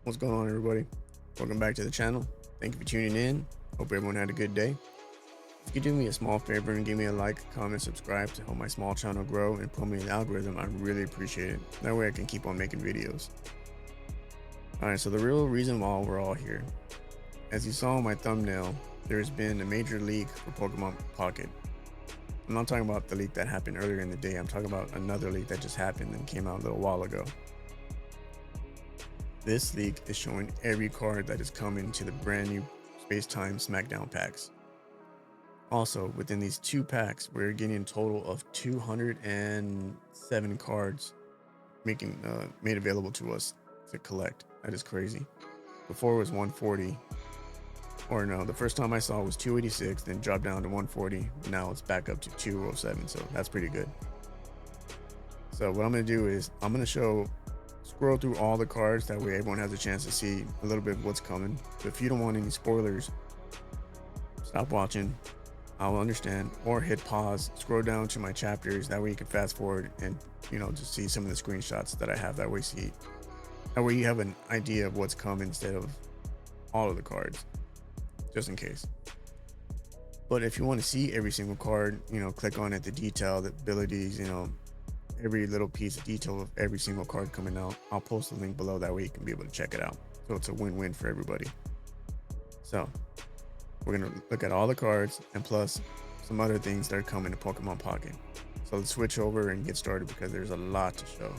What's going on, everybody? Welcome back to the channel. Thank you for tuning in. Hope everyone had a good day. If you could do me a small favor and give me a like, comment, subscribe to help my small channel grow and put me in the algorithm, I'd really appreciate it. That way I can keep on making videos. Alright, so the real reason why we're all here. As you saw in my thumbnail, there's been a major leak for Pokemon Pocket. I'm not talking about the leak that happened earlier in the day. I'm talking about another leak that just happened and came out a little while ago. This leak is showing every card that is coming to the brand new Space-Time Smackdown packs. Also, within these two packs, we're getting a total of 207 cards made available to us to collect. That is crazy. Before it was 140. Or no, the first time I saw it was 286, then dropped down to 140. Now it's back up to 207, so that's pretty good. So what I'm going to do is I'm going to scroll through all the cards, that way everyone has a chance to see a little bit of what's coming. So if you don't want any spoilers, stop watching. I'll understand, or hit pause, scroll down to my chapters, that way you can fast forward and just see some of the screenshots that I have. That way you have an idea of what's coming instead of all of the cards, just in case. But if you want to see every single card, click on it, the detail, the abilities, every little piece of detail of every single card coming out. I'll post a link below, that way you can be able to check it out. So it's a win-win for everybody. So we're going to look at all the cards and plus some other things that are coming to Pokemon Pocket. So let's switch over and get started because there's a lot to show.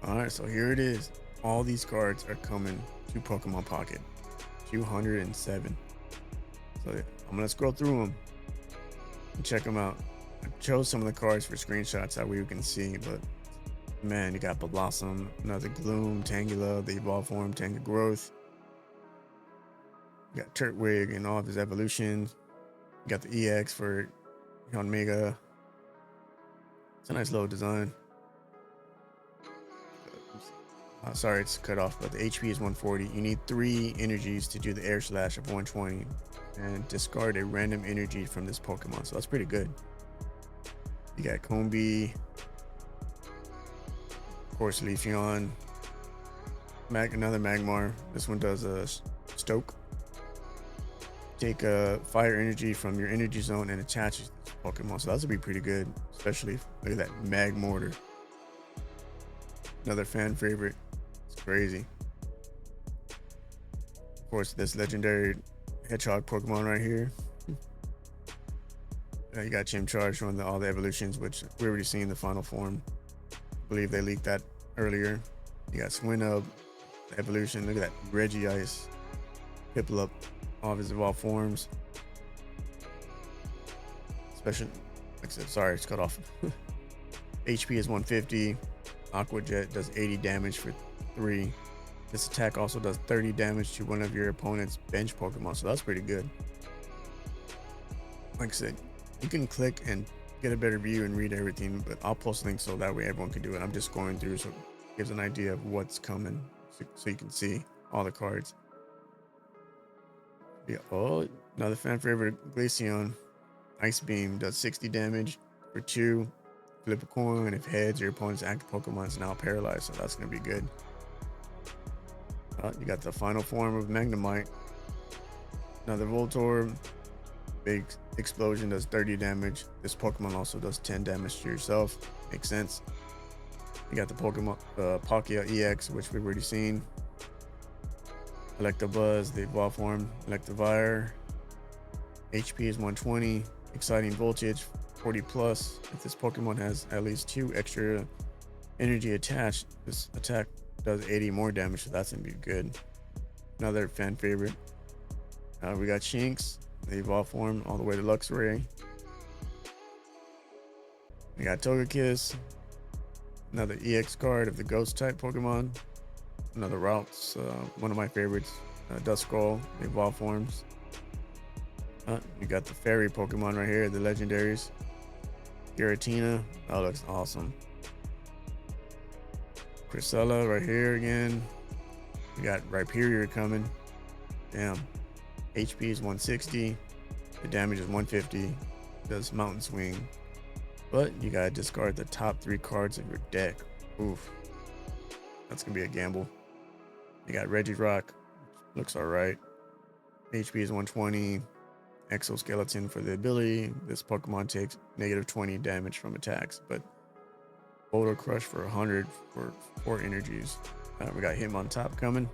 Alright, so here it is. All these cards are coming to Pokemon Pocket. 207. So I'm going to scroll through them and check them out. I chose some of the cards for screenshots that we can see, but man, you got Blossom, another Gloom, Tangela, the evolved form, Tangrowth. You got Turtwig and all of his evolutions. You got the EX for Mega. It's a nice little design. Sorry, it's cut off, but the HP is 140. You need 3 energies to do the air slash of 120 and discard a random energy from this Pokemon, so that's pretty good. You got Combi, of course Leafeon, another Magmar. This one does a Stoke. Take a fire energy from your energy zone and attach it to this Pokemon, so that's gonna be pretty good, especially look at that Magmortar. Another fan favorite. It's crazy. Of course, this legendary Hedgehog Pokemon right here. You got Chimchar showing all the evolutions, which we already seen the final form. I believe they leaked that earlier. You got Swinub evolution. Look at that Regice, Piplup, all of his evolved forms. Special, like I said, sorry, it's cut off. HP is 150. Aqua Jet does 80 damage for 3. This attack also does 30 damage to one of your opponent's bench Pokemon, so that's pretty good. Like I said, you can click and get a better view and read everything, but I'll post links so that way everyone can do it. I'm just going through so it gives an idea of what's coming, so you can see all the cards. Yeah, oh, another fan favorite, Glaceon. Ice Beam does 60 damage for 2. Flip a coin. If heads, your opponent's active Pokemon is now paralyzed, so that's going to be good. You got the final form of Magnemite. Another Voltorb. Big explosion does 30 damage. This Pokemon also does 10 damage to yourself. Makes sense. You got the Pokemon Palkia EX, which we've already seen. Electabuzz, the evolved form. Electivire. HP is 120. Exciting Voltage, 40 plus. If this Pokemon has at least 2 extra energy attached, this attack does 80 more damage, so that's gonna be good. Another fan favorite. We got Shinx, the evolved form, all the way to Luxray. We got Togekiss, another EX card of the ghost type Pokemon. Another Ralts, one of my favorites, Duskull, the evolved forms. You got the fairy Pokemon right here, the legendaries. Giratina, that looks awesome. Cresselia right here again. We got Rhyperior coming. Damn. HP is 160. The damage is 150. Does Mountain Swing. But you gotta discard the top 3 cards of your deck. Oof. That's gonna be a gamble. You got Regirock, looks alright. HP is 120. Exoskeleton for the ability. This Pokemon takes -20 damage from attacks, but Boulder Crush for 100 for 4 energies. We got him on top coming.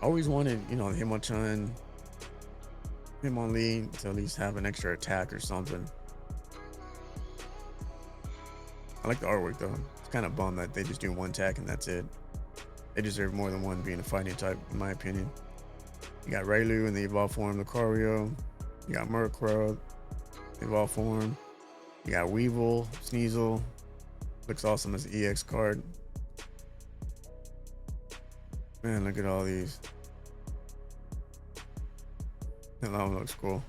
Always wanted, you know, Hitmonchan, Hitmonlee to at least have an extra attack or something. I like the artwork though. It's kind of bummed that they just do one attack and that's it. They deserve more than one being a fighting type, in my opinion. You got Riolu in the evolved form, Lucario. You got Murkrow, evolved form. You got Weavile, Sneasel. Looks awesome as the EX card. Man, look at all these. That one looks cool.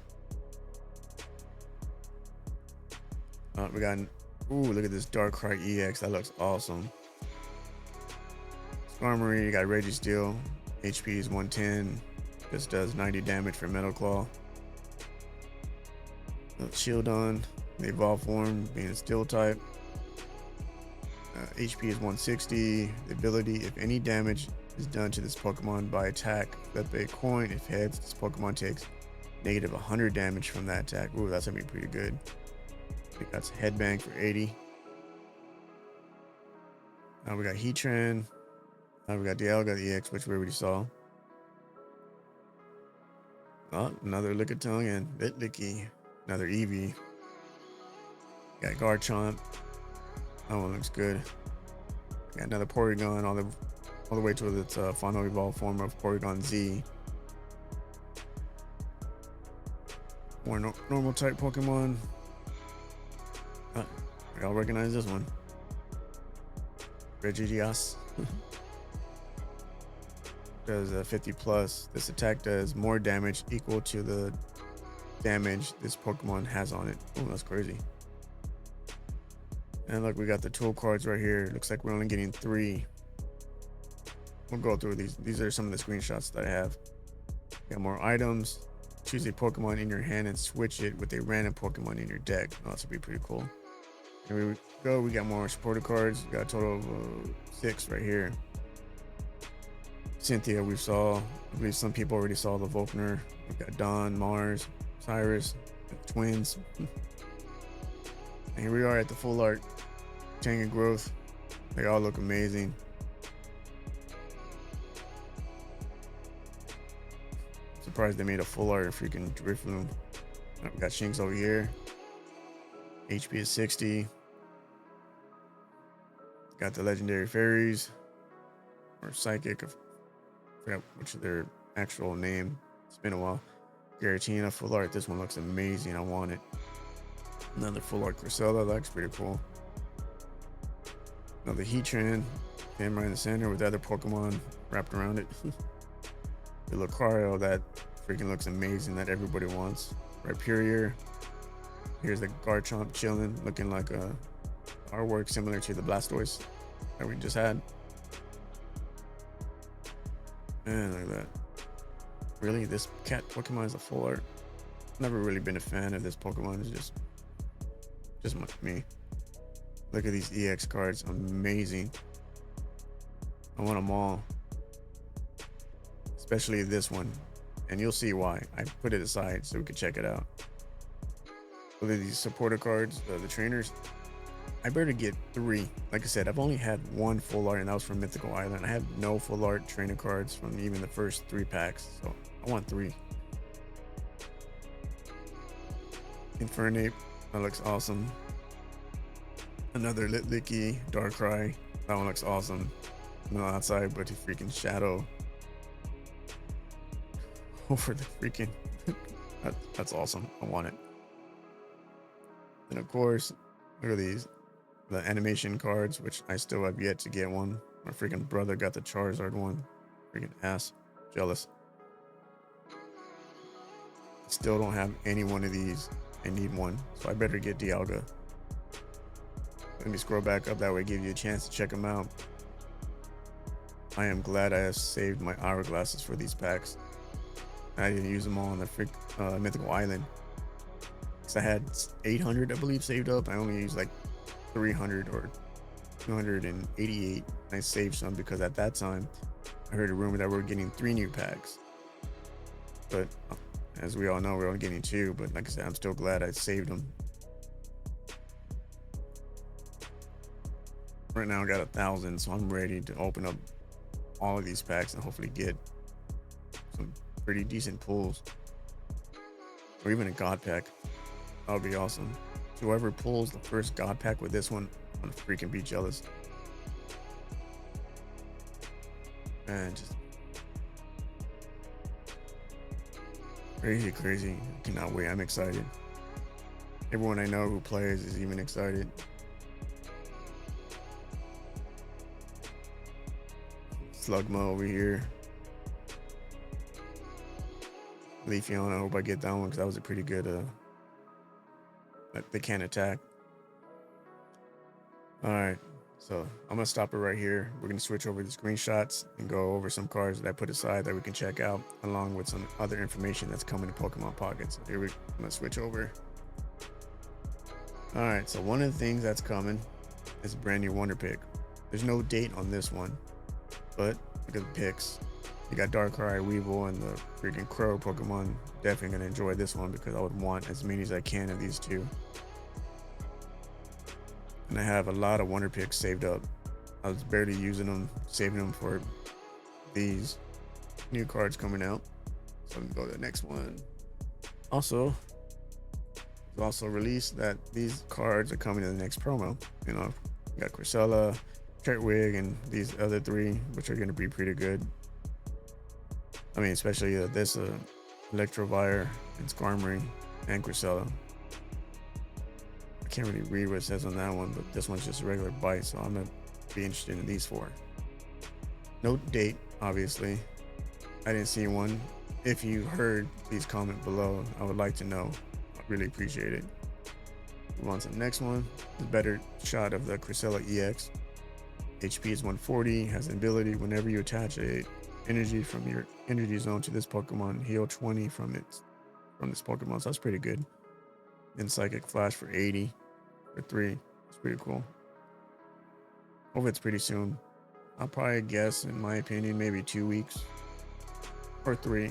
We got, ooh, look at this Darkrai EX. That looks awesome. Skarmory, you got Registeel. HP is 110. This does 90 damage for Metal Claw. Shieldon, the evolved form, being a steel type. HP is 160. The ability, if any damage is done to this Pokemon by attack, flip a coin. If heads, this Pokemon takes -100 damage from that attack. Ooh, that's gonna be pretty good. I think that's Headbang for 80. Now we got Heatran. Now we got Dialga EX, which we already saw. Oh, another Lickitung and Licklicky. Another Eevee. Got Garchomp. That one looks good. Got another Porygon all the way to its final evolved form of Porygon-Z. More normal type Pokemon. Y'all recognize this one. Regice. Does 50 plus. This attack does more damage equal to the damage this Pokemon has on it. Oh, that's crazy. And look, we got the tool cards right here. Looks like we're only getting 3. We'll go through these. These are some of the screenshots that I have. Got more items. Choose a Pokemon in your hand and switch it with a random Pokemon in your deck. Oh, this would be pretty cool. Here we go. We got more supporter cards. We got a total of 6 right here. Cynthia, we saw. I believe some people already saw the Volkner. We got Dawn, Mars, Cyrus, twins. And here we are at the full art. Changing growth. They all look amazing. Surprised they made a full art of freaking Drifloon. We got Shinx over here. HP is 60. Got the legendary fairies or psychic. I forgot which is their actual name. It's been a while. Giratina full art. This one looks amazing. I want it. Another full art Cresselia. That looks pretty cool. Another Heatran. Him right in the center with the other Pokemon wrapped around it. The Lucario that freaking looks amazing that everybody wants. Rhyperior. Here's the Garchomp chilling, looking like a artwork similar to the Blastoise that we just had. Man, look at that. Really, this cat Pokemon is a full art. Never really been a fan of this Pokemon. It's just me. Look at these EX cards, amazing. I want them all, especially this one, and you'll see why. I put it aside so we can check it out. Look at these supporter cards, the trainers. I better get 3. Like I said, I've only had 1 full art, and that was from Mythical Island. I have no full art trainer cards from even the first 3 packs, so I want 3. Infernape, that looks awesome. Another Licklicky, Darkrai, that one looks awesome. No outside, but the freaking shadow over the freaking that's awesome. I want it. And of course, look at these, the animation cards, which I still have yet to get one. My freaking brother got the Charizard one. Freaking ass. Jealous. Still don't have any one of these. I need one, so I better get Dialga. Let me scroll back up, that way give you a chance to check them out. I am glad I have saved my hourglasses for these packs. I didn't use them all on the Mythical Island. Because I had 800, I believe, saved up. I only used like 300 or 288. I saved some because at that time I heard a rumor that we're getting 3 new packs, but as we all know, we're only getting 2. But like I said, I'm still glad I saved them. Right now I got 1,000, so I'm ready to open up all of these packs and hopefully get some pretty decent pulls, or even a god pack. That would be awesome. Whoever pulls the first god pack with this one, I'm gonna freaking be jealous. Man, just crazy. I cannot wait. I'm excited. Everyone I know who plays is even excited. Slugma over here. Leafeon, I hope I get that one because that was a pretty good they can't attack. Alright, so I'm gonna stop it right here. We're gonna switch over the screenshots and go over some cards that I put aside that we can check out, along with some other information that's coming to Pokemon Pocket. So here I'm gonna switch over. Alright, so one of the things that's coming is a brand new Wonder Pick. There's no date on this one, but look at the picks. You got Darkrai, Weavile, and the freaking Crow Pokemon. Definitely gonna enjoy this one because I would want as many as I can of these 2. And I have a lot of Wonder Picks saved up. I was barely using them, saving them for these new cards coming out. So I'm gonna go to the next one. Also, it's also released that these cards are coming in the next promo. You know, you got Cresselia, Turtwig, and these other 3, which are gonna be pretty good. I mean, especially this Electivire and Skarmory and Cresselia. I can't really read what it says on that one, but this one's just a regular bite, so I'm gonna be interested in these 4. No date, obviously. I didn't see one. If you heard, please comment below. I would like to know. I really appreciate it. Move on to the next one. The better shot of the Cresselia EX. HP is 140. Has an ability whenever you attach a energy from your energy zone to this Pokemon, heal 20 from this Pokemon. So that's pretty good. And Psychic Flash for 80 for 3. It's pretty cool. Hope it's pretty soon. I'll probably guess, in my opinion, maybe 2 weeks or 3.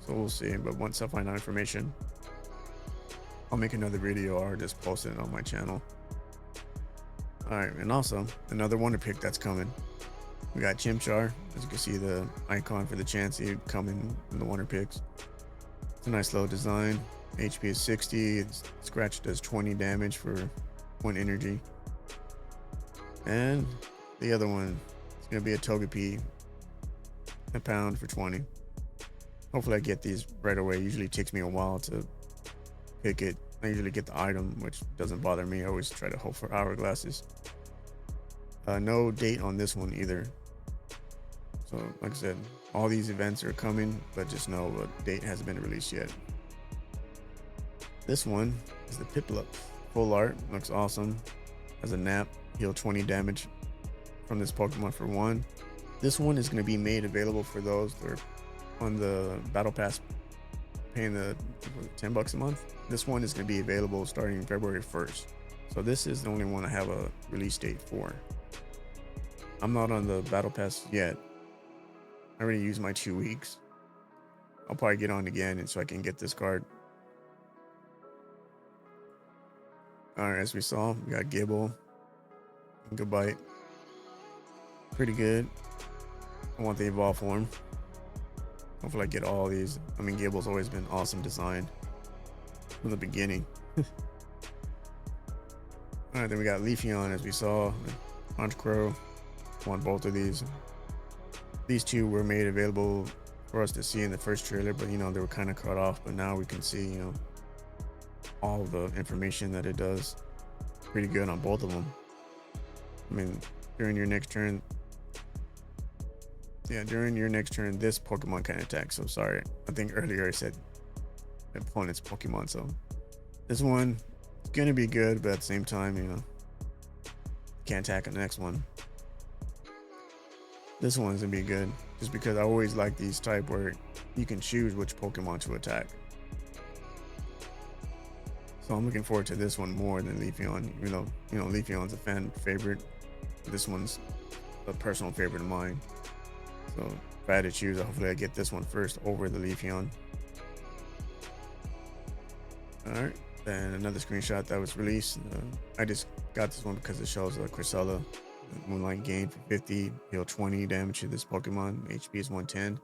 So we'll see. But once I find out information, I'll make another video or just post it on my channel. Alright, and also another Wonder Pick that's coming. We got Chimchar. As you can see, the icon for the Chansey coming in the Wonder Picks. It's a nice little design. HP is 60. Scratch does 20 damage for 1 energy. And the other one is going to be a Togepi, a pound for 20. Hopefully I get these right away. It usually takes me a while to pick it. I usually get the item, which doesn't bother me. I always try to hope for hourglasses. No date on this one either. So like I said, all these events are coming, but just know a date hasn't been released yet. This one is the Piplup. Full art, looks awesome. Has a nap, heal 20 damage from this Pokemon for 1. This one is going to be made available for those that are on the Battle Pass paying the $10 a month. This one is going to be available starting February 1st. So this is the only one I have a release date for. I'm not on the Battle Pass yet. I already used my 2 weeks. I'll probably get on again and so I can get this card. Alright, as we saw, we got Gible and Gabite. Pretty good. I want the evolve form. Hopefully I get all these. I mean, Gable's always been awesome design from the beginning. Alright, then we got Leafeon, as we saw. Honchkrow. Want both of these. These 2 were made available for us to see in the first trailer, but you know, they were kind of cut off. But now we can see, you know, all the information that it does. Pretty good on both of them. I mean, during your next turn, this Pokemon can attack. So sorry, I think earlier I said opponent's Pokemon. So this one is gonna be good, but at the same time, you know, can't attack on the next one. This one's gonna be good just because I always like these type where you can choose which Pokemon to attack. So I'm looking forward to this one more than Leafeon, even though, you know, Leafeon's a fan favorite. This one's a personal favorite of mine. So if I had to choose, hopefully I get this one first over the Leafeon. All right, then another screenshot that was released. I just got this one because it shows Cresselia Moonlight gain for 50, deal 20 damage to this Pokemon. HP is 110.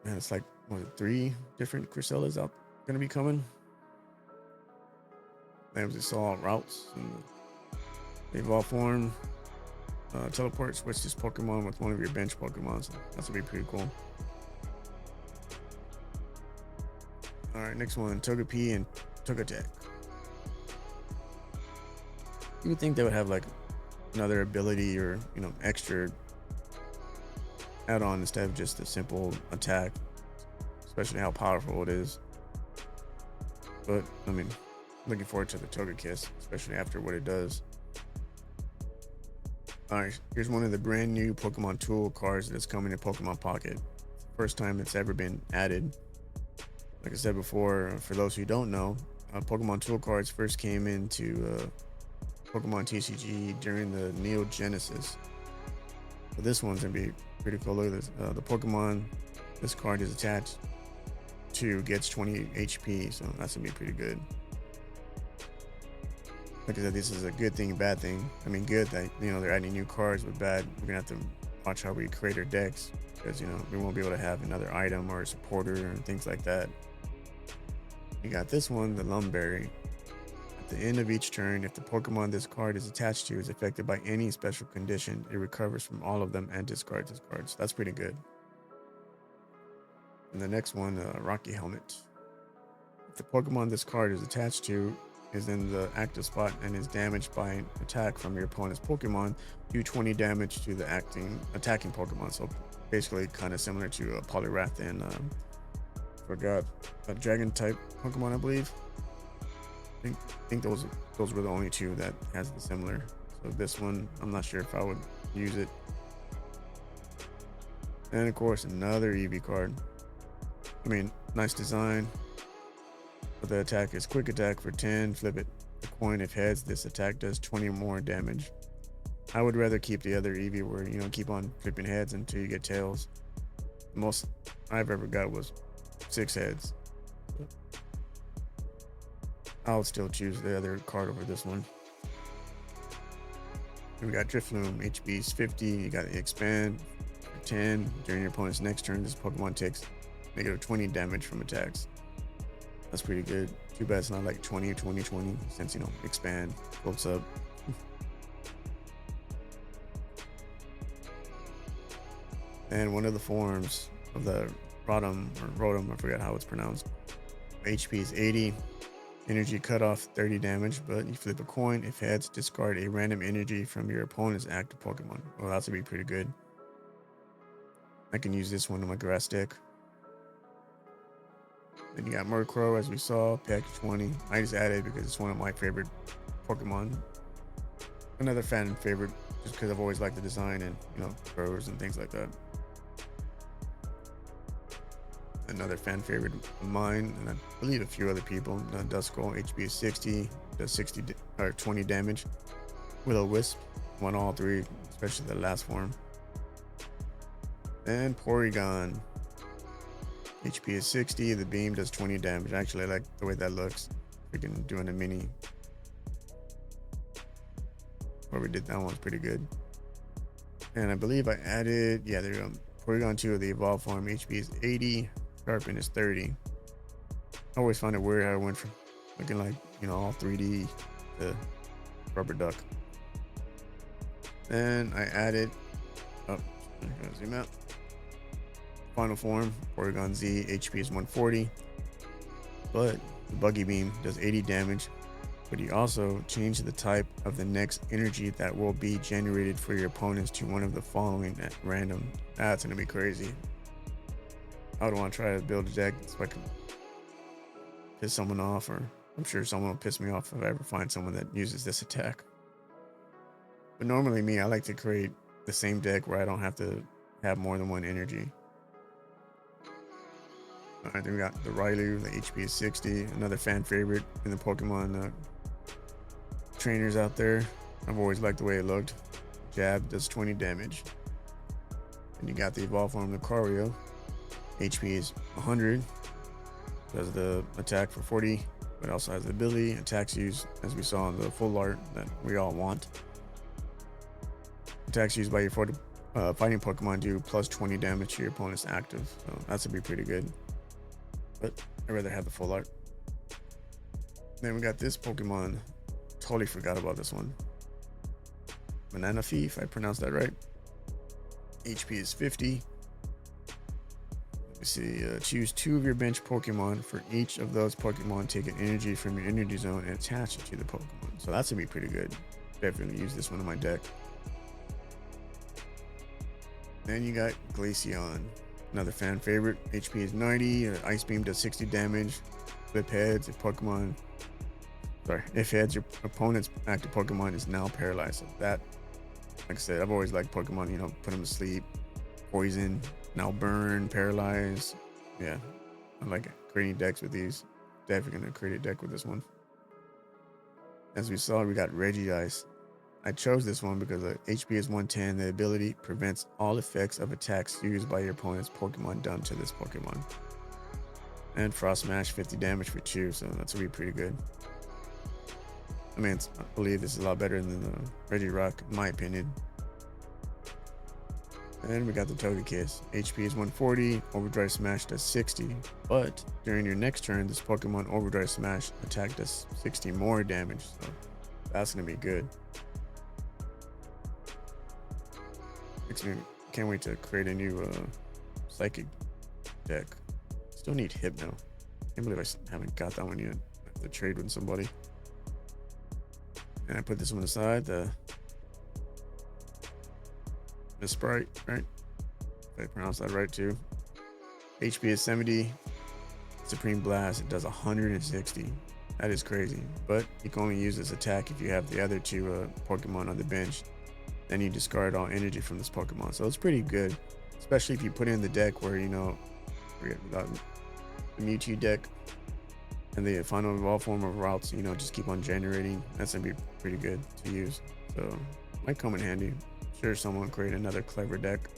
And it's like, what, 3 different Cresselias out gonna be coming. Then we saw Ralts and the evolve form. Teleport, switch this Pokemon with one of your bench Pokemon. So that's gonna be pretty cool. All right, next one, Togepi and Togetic. You would think they would have like another ability or, you know, extra add-on instead of just a simple attack, especially how powerful it is. But I mean, looking forward to the Togekiss, especially after what it does. All right, here's one of the brand new Pokemon Tool cards that's coming in Pokemon Pocket. First time it's ever been added. Like I said before, for those who don't know, Pokemon Tool cards first came into Pokemon TCG during the Neo Genesis. So this one's gonna be pretty cool. Look at this. The Pokemon this card is attached to gets 20 HP, so that's gonna be pretty good. Like I said, this is a good thing, bad thing. I mean, good that, you know, they're adding new cards, but bad, we're gonna have to watch how we create our decks, because, you know, we won't be able to have another item or a supporter and things like that. You got this one, the Lumberry. At the end of each turn, if the Pokemon this card is attached to is affected by any special condition, it recovers from all of them and discards its cards. That's pretty good. And the next one, Rocky Helmet. If the Pokemon this card is attached to is in the active spot and is damaged by an attack from your opponent's Pokemon, do 20 damage to the attacking Pokemon. So basically kind of similar to Poliwrath and forgot a dragon type Pokemon, I believe. I think those were the only 2 that has the similar. So this one, I'm not sure if I would use it. And of course, another Eevee card. I mean, nice design. But the attack is quick attack for 10. Flip it a coin. If heads, this attack does 20 more damage. I would rather keep the other Eevee where, you know, keep on flipping heads until you get tails. The most I've ever got was 6 heads. So I would still choose the other card over this one. We got Drifloon, HP is 50. You got Expand for 10. During your opponent's next turn, this Pokemon takes negative 20 damage from attacks. That's pretty good. Too bad it's not like 20 or 20, since, you know, Expand floats up. And one of the forms of the Rotom, I forgot how it's pronounced. HP is 80. Energy cutoff 30 damage, but you flip a coin. If heads, discard a random energy from your opponent's active Pokemon. Well, that's gonna be pretty good. I can use this one in my grass deck. Then you got Murkrow, as we saw, package 20. I just added because it's one of my favorite Pokemon. Another fan favorite, just because I've always liked the design and, you know, crows and things like that. Another fan favorite of mine, and I believe a few other people. Duskull, HP is 60, does 60 or 20 damage. Will-O-Wisp, won all 3, especially the last form. And Porygon, HP is 60, the beam does 20 damage. Actually, I like the way that looks. Freaking doing a mini. Where we did that one's pretty good. And I believe I added, yeah, there you go. Porygon 2 of the evolved form, HP is 80, sharpen is 30. I always find it weird how I went from looking like, you know, all 3D to rubber duck. Then I added, oh, I'm gonna zoom out. Final form, Porygon-Z, HP is 140, but the Buggy Beam does 80 damage, but you also change the type of the next energy that will be generated for your opponents to one of the following at random. That's gonna be crazy. I would want to try to build a deck so I can piss someone off, or I'm sure someone will piss me off if I ever find someone that uses this attack. But normally me, I like to create the same deck where I don't have to have more than one energy. Alright, then we got the Riolu, the HP is 60, another fan favorite in the Pokemon trainers out there. I've always liked the way it looked. Jab does 20 damage. And you got the evolved form Lucario. HP is 100. Does the attack for 40, but also has the ability. Attacks used, as we saw in the full art that we all want. Attacks used by your fighting Pokemon do plus 20 damage to your opponent's active. So that's gonna be pretty good. But I'd rather have the full art. Then we got this Pokemon. Totally forgot about this one. Manaphy, if I pronounced that right. HP is 50. Let me see. Choose 2 of your bench Pokemon. For each of those Pokemon, take an energy from your energy zone and attach it to the Pokemon. So that's gonna be pretty good. Definitely use this one in my deck. Then you got Glaceon, another fan favorite. HP is 90. Ice Beam does 60 damage. Flip heads if heads, your opponent's active Pokemon is now paralyzed. So that, like I said, I've always liked Pokemon, you know, put them to sleep, poison, now burn, paralyze. Yeah, I like creating decks with these. Definitely gonna create a deck with this one. As we saw, we got Regice. I chose this one because the HP is 110. The ability prevents all effects of attacks used by your opponent's Pokemon done to this Pokemon. And Frost Smash, 50 damage for 2, so that's gonna be pretty good. I mean, I believe this is a lot better than the Regirock, in my opinion. And we got the Togekiss. HP is 140. Overdrive Smash does 60. But during your next turn, this Pokemon Overdrive Smash attack does 60 more damage. So that's gonna be good. Can't wait to create a new Psychic deck. Still need Hypno. Can't believe I haven't got that one yet. I have to trade with somebody. And I put this one aside. The Mesprit, right? If I pronounce that right too. HP is 70. Supreme Blast, it does 160. That is crazy. But you can only use this attack if you have the other 2 Pokemon on the bench. Then you discard all energy from this Pokemon. So it's pretty good, especially if you put it in the deck where, you know, the Mewtwo deck and the final evolved form of Ralts, you know, just keep on generating. That's gonna be pretty good to use. So might come in handy. I'm sure someone create another clever deck.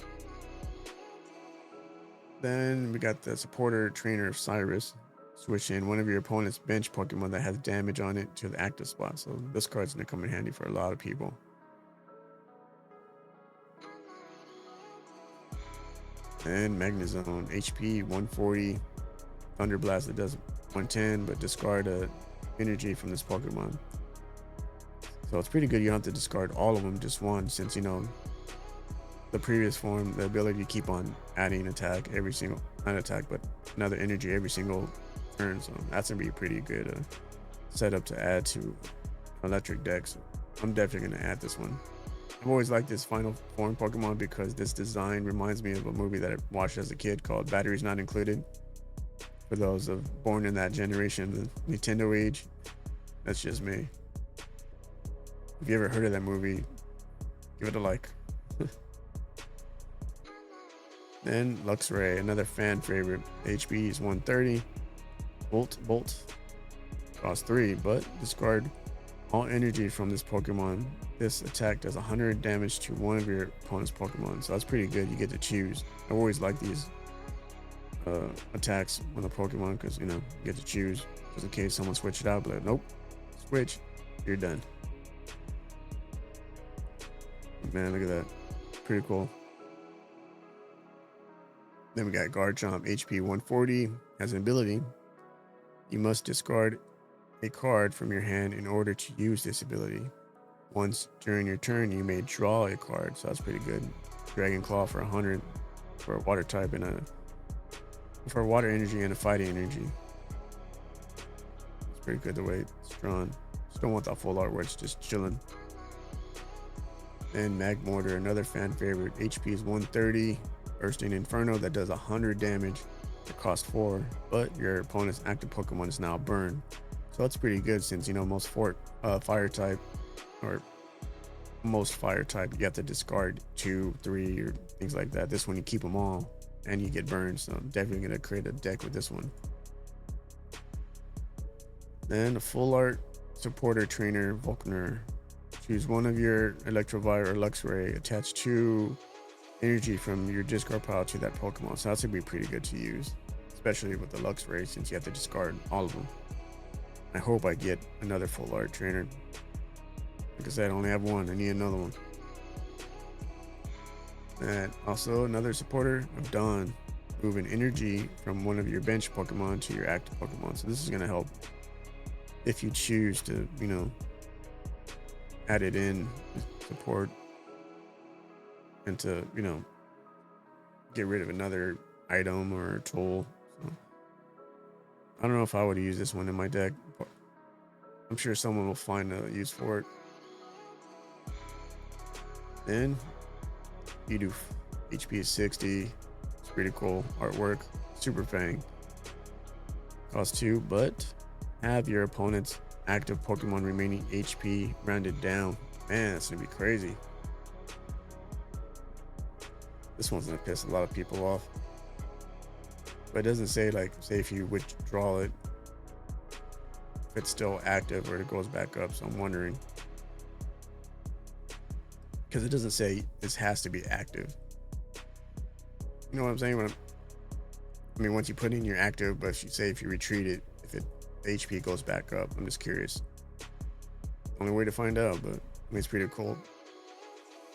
Then we got the supporter trainer of Cyrus. Switch in one of your opponent's bench Pokemon that has damage on it to the active spot. So this card's gonna come in handy for a lot of people. And Magnezone, HP 140. Thunder Blast, it does 110, but discard energy from this Pokemon. So it's pretty good. You don't have to discard all of them, just one, since, you know, the previous form, the ability to keep on adding attack every single, not attack, but another energy every single turn. So that's gonna be a pretty good setup to add to electric decks. I'm definitely gonna add this one. I've always liked this final form Pokemon because this design reminds me of a movie that I watched as a kid called Batteries Not Included. For those born in that generation, the Nintendo age, that's just me. If you ever heard of that movie, give it a like. Then Luxray, another fan favorite. HP is 130. Bolt, cost 3, but discard all energy from this Pokemon. This attack does 100 damage to one of your opponent's Pokemon, so that's pretty good. You get to choose. I always like these attacks on the Pokemon because, you know, you get to choose just in case someone switched it out. But like, nope, switch, you're done. Man, look at that, pretty cool. Then we got Garchomp, HP 140, has an ability. You must discard a card from your hand in order to use this ability. Once during your turn, you may draw a card, so that's pretty good. Dragon Claw for 100 for a water type and for a water energy and a fighting energy. It's pretty good the way it's drawn. Just don't want that full art where it's just chilling. And Magmortar, another fan favorite. HP is 130. Bursting Inferno that does 100 damage. It costs 4, but your opponent's active Pokemon is now burned. So that's pretty good since, you know, most fire type, or most fire type, you have to discard 2, 3, or things like that. This one you keep them all. and you get burned. So I'm definitely gonna create a deck with this one. Then a full art supporter trainer Vulcaner. Choose one of your Electivire or Luxray, attach 2 energy from your discard pile to that Pokemon. So that's gonna be pretty good to use, especially with the Luxray since you have to discard all of them. I hope I get another full art trainer. Like I said, I only have one. I need another one. And also another supporter of Dawn. Move an energy from one of your bench Pokemon to your active Pokemon. So this is gonna help if you choose to, you know, add it in support and to, you know, get rid of another item or tool. So I don't know if I would use this one in my deck, but I'm sure someone will find a use for it. Then Bidoof, HP is 60. It's pretty cool artwork. Super Fang. Cost 2, but have your opponent's active Pokemon remaining HP rounded down. Man, that's gonna be crazy. This one's gonna piss a lot of people off. But it doesn't say, like, say if you withdraw it, if it's still active or it goes back up. So I'm wondering, because it doesn't say this has to be active. You know what I'm saying? I mean, once you put in your active, but if you retreat it, if the HP goes back up, I'm just curious. Only way to find out, but I mean, it's pretty cool.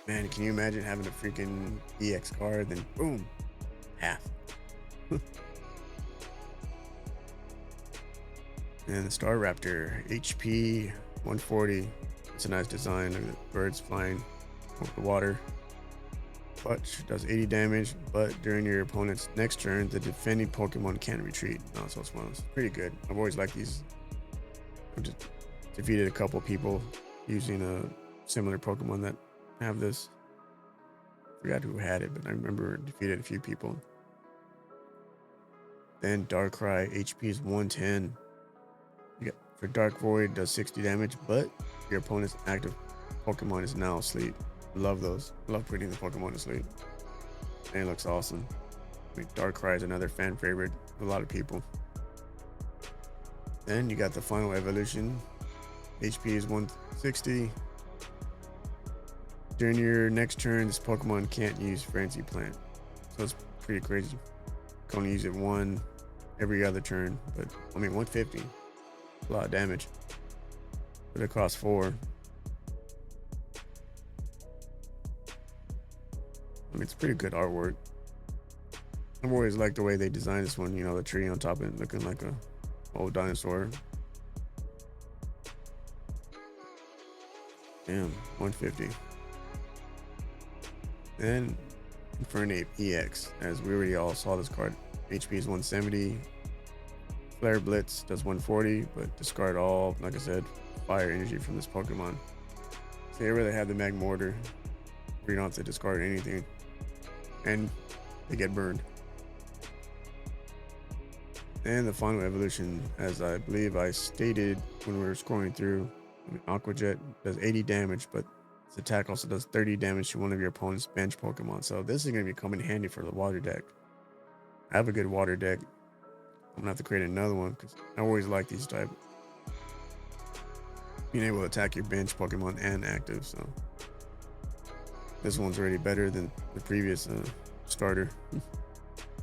Man, can you imagine having a freaking EX card, then boom, half. And the Star Raptor, HP 140. It's a nice design. Look at the birds flying over the water. Clutch does 80 damage, but during your opponent's next turn, the defending Pokemon can retreat. Oh, so it's pretty good. I've always liked these. I've just defeated a couple people using a similar Pokemon that have this. Forgot who had it, but I remember defeated a few people. Then Darkrai, HP is 110. For Dark Void, does 60 damage, but your opponent's active Pokemon is now asleep. Love those. Love putting the Pokemon to sleep. And it looks awesome. I mean, Darkrai is another fan favorite with a lot of people. Then you got the final evolution. HP is 160. During your next turn, this Pokemon can't use Frenzy Plant. So it's pretty crazy. You can only use it one every other turn, but I mean 150. A lot of damage. But it costs 4. I mean, it's pretty good artwork. I've always liked the way they designed this one, you know, the tree on top of it looking like a old dinosaur. Damn, 150. Then Infernape EX, as we already all saw this card. HP is 170. Flare Blitz does 140, but discard all, like I said, fire energy from this Pokemon. So they really have the Magmortar, where you don't have to discard anything, and they get burned. And the final evolution, as I believe I stated when we were scrolling through, Aqua Jet does 80 damage, but its attack also does 30 damage to one of your opponent's bench Pokemon. So this is going to be coming handy for the water deck. I have a good water deck. I'm gonna have to create another one because I always like these type. Being able to attack your bench Pokemon and active, so this one's already better than the previous starter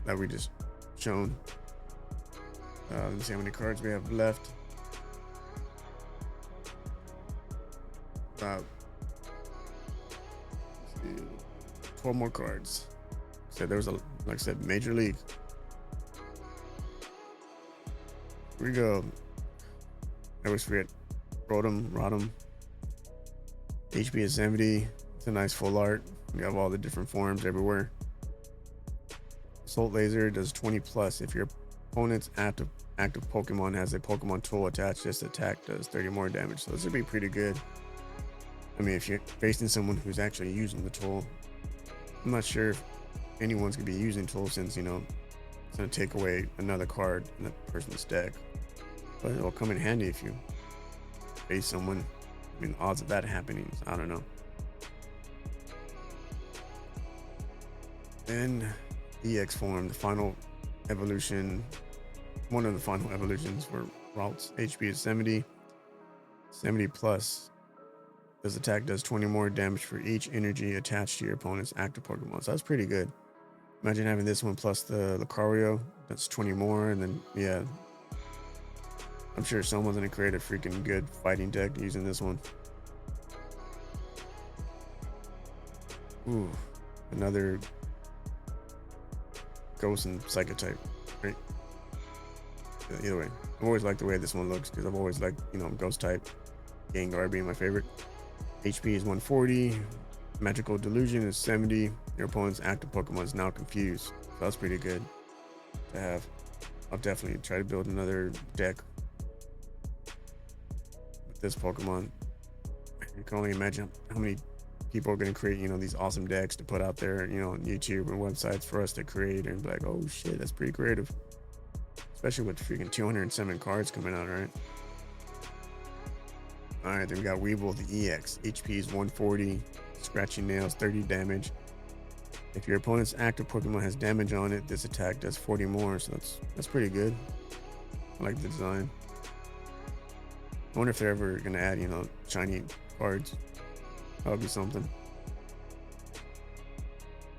that we just shown. Let's see how many cards we have left. About 12 more cards. So there was like I said, Major League. Here we go. I always forget. Rotom. HP is 70. It's a nice full art. We have all the different forms everywhere. Assault Laser does 20 plus. If your opponent's active Pokemon has a Pokemon tool attached, this attack does 30 more damage. So this would be pretty good. I mean, if you're facing someone who's actually using the tool, I'm not sure if anyone's gonna be using tools since, you know, it's gonna take away another card in the person's deck. But it'll come in handy if you face someone. I mean, odds of that happening, I don't know. And EX form, the final evolution, one of the final evolutions for Ralts. HP is 70 plus. This attack does 20 more damage for each energy attached to your opponent's active Pokemon. So that's pretty good. Imagine having this one plus the Lucario. That's 20 more. And then, yeah, I'm sure someone's going to create a freaking good fighting deck using this one. Ooh, another Ghost and Psychic type. Right? Either way, I've always liked the way this one looks because I've always liked, you know, Ghost type. Gengar being my favorite. HP is 140. Magical Delusion is 70. Your opponent's active Pokemon is now confused. So that's pretty good to have. I'll definitely try to build another deck with this Pokemon. You can only imagine how many people are going to create, you know, these awesome decks to put out there, you know, on YouTube and websites for us to create and be like, oh shit, that's pretty creative. Especially with freaking 207 cards coming out, right? All right, then we got Weavile the EX. HP is 140, scratching nails, 30 damage. If your opponent's active Pokemon has damage on it, this attack does 40 more, so that's pretty good. I like the design. I wonder if they're ever gonna add, you know, shiny cards. That would be something.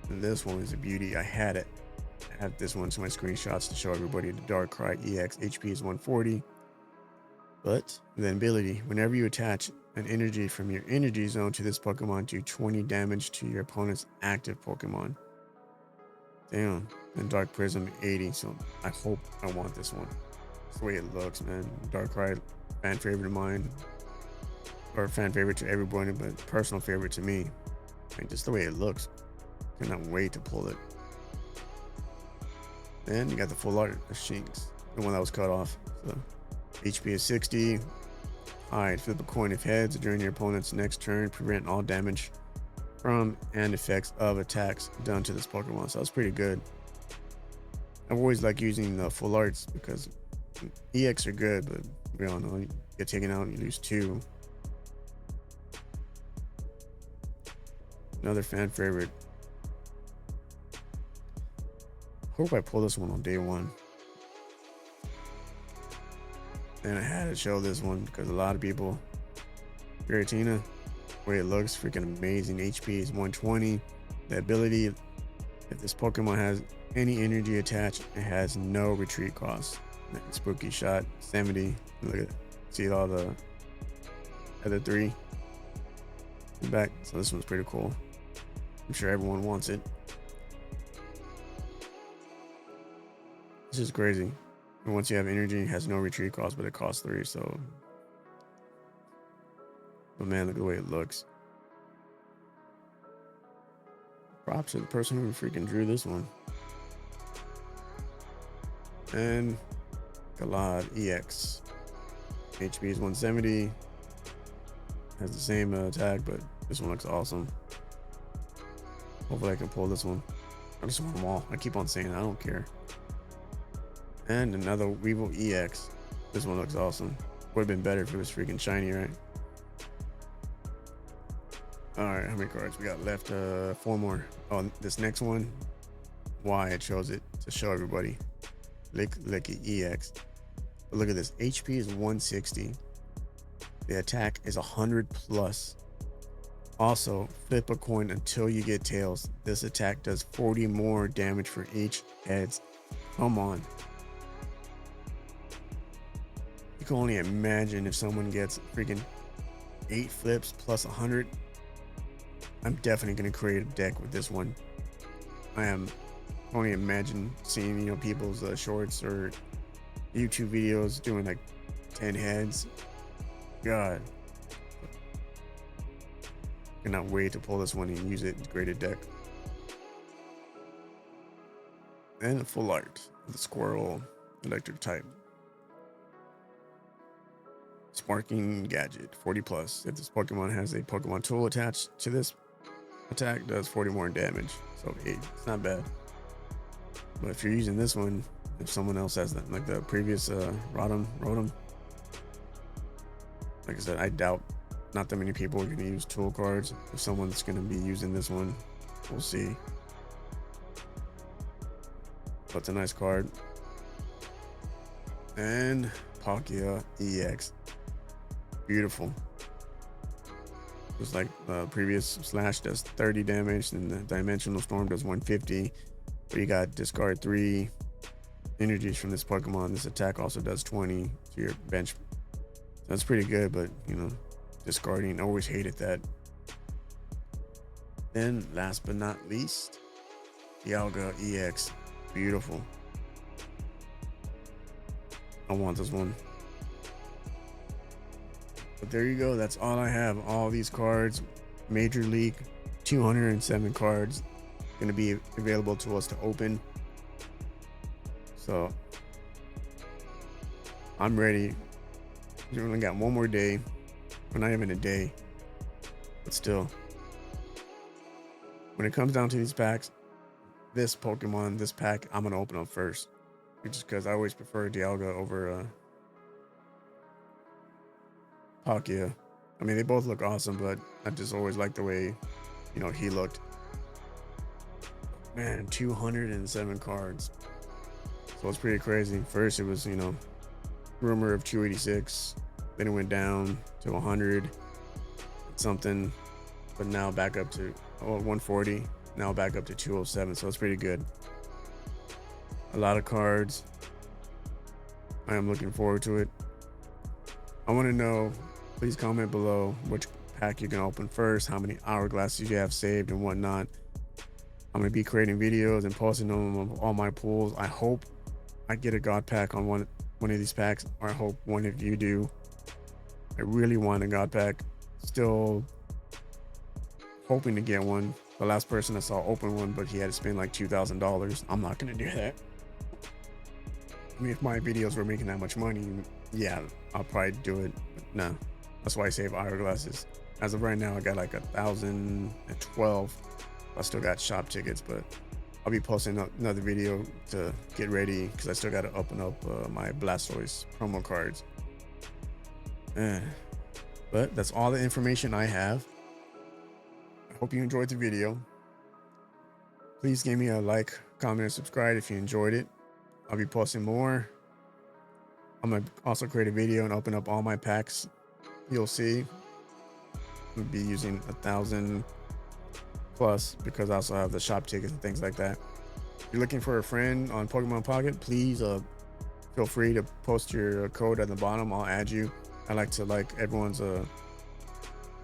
And this one is a beauty. I had this one to my screenshots to show everybody. The Darkrai EX. HP is 140. But the ability, whenever you attach an energy from your energy zone to this Pokemon, do 20 damage to your opponent's active Pokemon. Damn. And Dark Prism 80. So I hope I want this one. That's the way it looks, man. Darkrai, fan favorite of mine. Or fan favorite to everybody, but personal favorite to me. And just the way it looks. Cannot wait to pull it. And you got the full art of Shinx, the one that was cut off. So HP is 60. Alright, flip a coin of heads during your opponent's next turn. Prevent all damage from and effects of attacks done to this Pokemon. So that's pretty good. I've always liked using the full arts because EX are good, but we all know you get taken out and you lose 2. Another fan favorite. Hope I pull this one on day 1. And I had to show this one because a lot of people, Giratina, the way it looks, freaking amazing. HP is 120. The ability, if this Pokemon has any energy attached, it has no retreat cost. Spooky Shot, 70. Look at, see all the other 3 in back. So this one's pretty cool. I'm sure everyone wants it. This is crazy. And once you have energy, it has no retreat cost, but it costs 3. So, but man, look at the way it looks. Props to the person who freaking drew this one. And Gallade EX. HP is 170. Has the same attack, but this one looks awesome. Hopefully I can pull this one. I just want them all. I keep on saying it. I don't care. And another Weavile EX. This one looks awesome. Would have been better if it was freaking shiny, right? Alright, how many cards we got left? 4 more. Oh, this next one, why it shows it to show everybody. Licky EX. But look at this. HP is 160. The attack is 100 plus. Also, flip a coin until you get tails. This attack does 40 more damage for each heads. Come on. You can only imagine if someone gets freaking 8 flips plus 100. I'm definitely going to create a deck with this one. I am only imagine seeing, you know, people's shorts or YouTube videos doing like 10 heads. God. Cannot wait to pull this one and use it to create a deck. And a full art of the Squirrel electric type. Sparking Gadget, 40 plus. If this Pokemon has a Pokemon tool attached to this attack, does 40 more damage. So 8, it's not bad. But if you're using this one, if someone else has that, like the previous Rotom, like I said, I doubt not that many people are going to use tool cards. If someone's going to be using this one, we'll see. So it's a nice card. And Porygon EX. Beautiful. Just like previous Slash does 30 damage, and the Dimensional Storm does 150. But you got discard 3 energies from this Pokemon. This attack also does 20 to your bench. That's pretty good, but you know, discarding, always hated that. Then last but not least, Dialga EX. Beautiful. I want this one. But there you go. That's all I have. All these cards. Major League, 207 cards going to be available to us to open. So I'm ready. We only got one more day. We're not even a day. But still, when it comes down to these packs, this Pokemon, this pack, I'm going to open up first. Just because I always prefer Dialga over Palkia. I mean, they both look awesome, but I just always like the way, you know, he looked. Man, 207 cards. So it's pretty crazy. First, it was, you know, rumor of 286. Then it went down to 100 something. But now back up to 140. Now back up to 207. So it's pretty good. A lot of cards. I am looking forward to it. I want to know, please comment below which pack you're going to open first, how many hourglasses you have saved and whatnot. I'm going to be creating videos and posting them on all my pools. I hope I get a God pack on one of these packs, or I hope one of you do. I really want a God pack. Still hoping to get one. The last person I saw open one, but he had to spend like $2,000. I'm not going to do that. I mean, if my videos were making that much money, yeah, I'll probably do it. But no, that's why I save hourglasses. As of right now, I got like 1,012. I still got shop tickets, but I'll be posting another video to get ready because I still got to open up my Blastoise promo cards. But that's all the information I have. I hope you enjoyed the video. Please give me a like, comment, and subscribe if you enjoyed it. I'll be posting more. I'm gonna also create a video and open up all my packs. You'll see. I'll be using 1,000 plus because I also have the shop tickets and things like that. If you're looking for a friend on Pokemon Pocket, please feel free to post your code at the bottom. I'll add you. I like to like everyone's you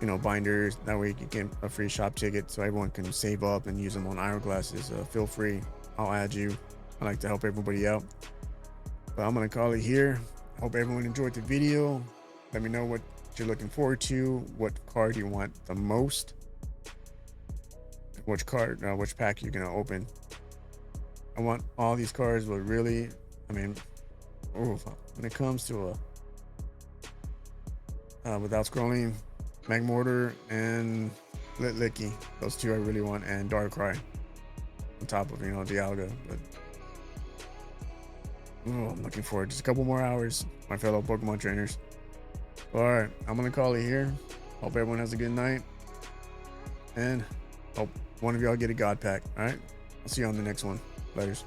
know, binders. That way you can get a free shop ticket so everyone can save up and use them on hourglasses. Feel free. I'll add you. I like to help everybody out. But I'm gonna call it here. Hope everyone enjoyed the video. Let me know what you're looking forward to, what card you want the most, which pack you're gonna open. I want all these cards, but really, I mean, when it comes to without scrolling, Magmortar and Litlicky, those two I really want, and Darkrai on top of, you know, Dialga. But I'm looking forward. Just a couple more hours, my fellow Pokemon trainers. All right, I'm gonna call it here. Hope everyone has a good night, and hope one of y'all get a God pack. All right, I'll see you on the next one. Laters.